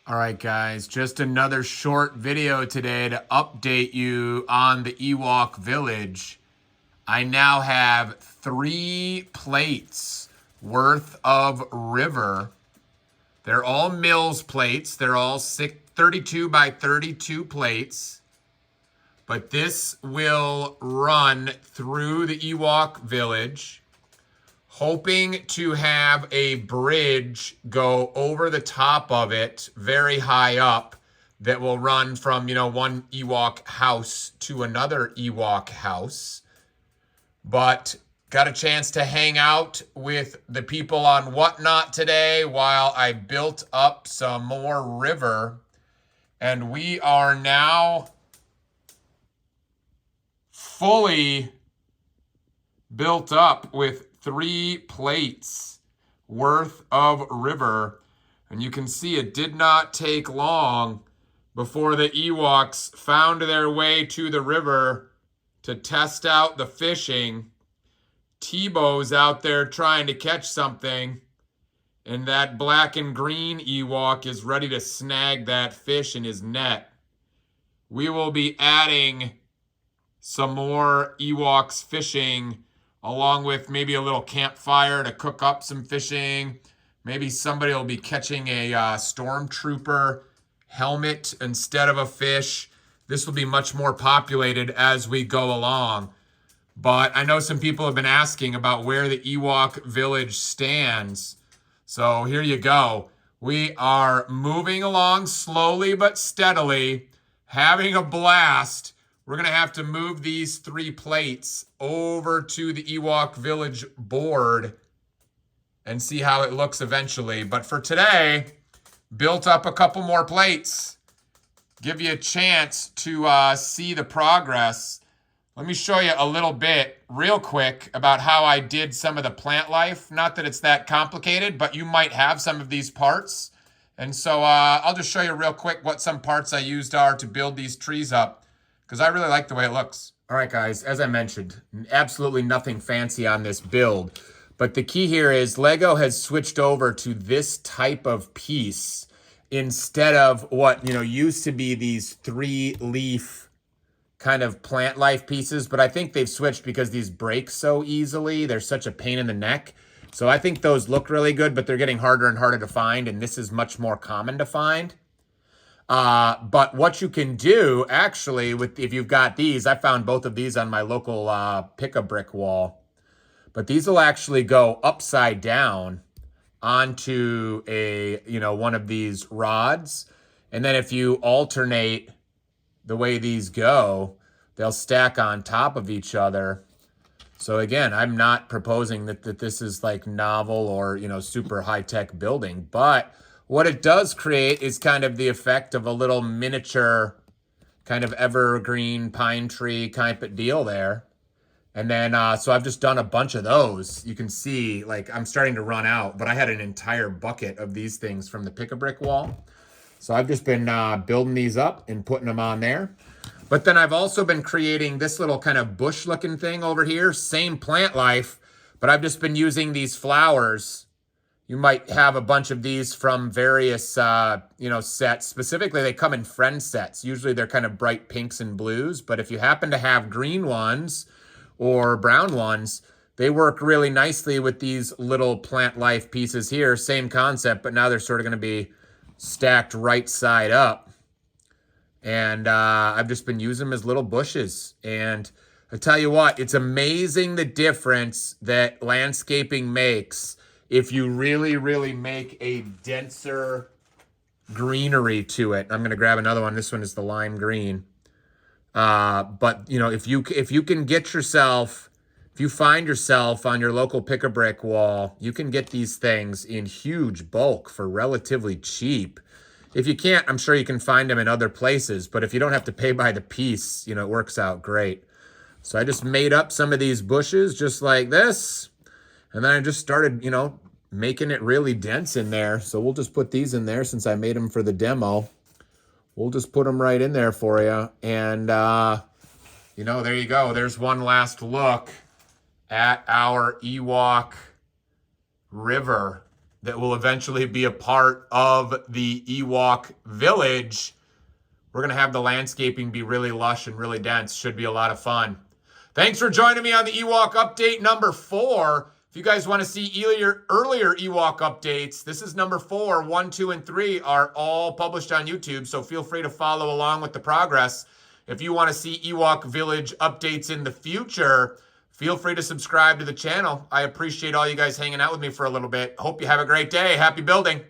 All right, guys, just another short video today to update you on the Ewok village. I now have 3 plates worth of river. They're all Mills plates. They're all 32 by 32 plates. But this will run through the Ewok village, hoping to have a bridge go over the top of it very high up that will run from, one Ewok house to another Ewok house. But got a chance to hang out with the people on Whatnot today while I built up some more river. And we are now fully built up with 3 plates worth of river. And you can see it did not take long before the Ewoks found their way to the river to test out the fishing. Tebow's out there trying to catch something, and that black and green Ewok is ready to snag that fish in his net. We will be adding some more Ewoks fishing, along with maybe a little campfire to cook up some fishing. Maybe somebody will be catching a stormtrooper helmet instead of a fish. This will be much more populated as we go along. But I know some people have been asking about where the Ewok village stands. So here you go. We are moving along slowly but steadily, having a blast. We're going to have to move these 3 plates over to the Ewok village board and see how it looks eventually. But for today, built up a couple more plates. Give you a chance to see the progress. Let me show you a little bit real quick about how I did some of the plant life. Not that it's that complicated, but you might have some of these parts. And so I'll just show you real quick what some parts I used are to build these trees up, because I really like the way it looks. All right, guys, as I mentioned, absolutely nothing fancy on this build. But the key here is Lego has switched over to this type of piece instead of what, used to be these 3-leaf kind of plant life pieces. But I think they've switched because these break so easily. They're such a pain in the neck. So I think those look really good, but they're getting harder and harder to find. And this is much more common to find. But what you can do, actually, if you've got these, I found both of these on my local pick-a-brick wall. But these will actually go upside down onto one of these rods. And then if you alternate the way these go, they'll stack on top of each other. So again, I'm not proposing that this is like novel or, super high-tech building, but what it does create is kind of the effect of a little miniature kind of evergreen pine tree kind of deal there. And then, so I've just done a bunch of those. You can see, like, I'm starting to run out, but I had an entire bucket of these things from the pick-a-brick wall. So I've just been building these up and putting them on there. But then I've also been creating this little kind of bush-looking thing over here. Same plant life, but I've just been using these flowers. You might have a bunch of these from various, sets. Specifically, they come in friend sets. Usually they're kind of bright pinks and blues. But if you happen to have green ones or brown ones, they work really nicely with these little plant life pieces here. Same concept, but now they're sort of going to be stacked right side up. And I've just been using them as little bushes. And I tell you what, it's amazing the difference that landscaping makes if you really, really make a denser greenery to it. I'm going to grab another one. This one is the lime green. But if you can get yourself, if you find yourself on your local pick-a-brick wall, you can get these things in huge bulk for relatively cheap. If you can't, I'm sure you can find them in other places. But if you don't have to pay by the piece, it works out great. So I just made up some of these bushes just like this. And then I just started, making it really dense in there. So we'll just put these in there since I made them for the demo. We'll just put them right in there for you. And, there you go. There's one last look at our Ewok river. that will eventually be a part of the Ewok village. We're going to have the landscaping be really lush and really dense. Should be a lot of fun. Thanks for joining me on the Ewok update number 4. If you guys want to see earlier Ewok updates, this is number 4. 1, 2, and 3 are all published on YouTube, so feel free to follow along with the progress. If you want to see Ewok Village updates in the future, feel free to subscribe to the channel. I appreciate all you guys hanging out with me for a little bit. Hope you have a great day. Happy building.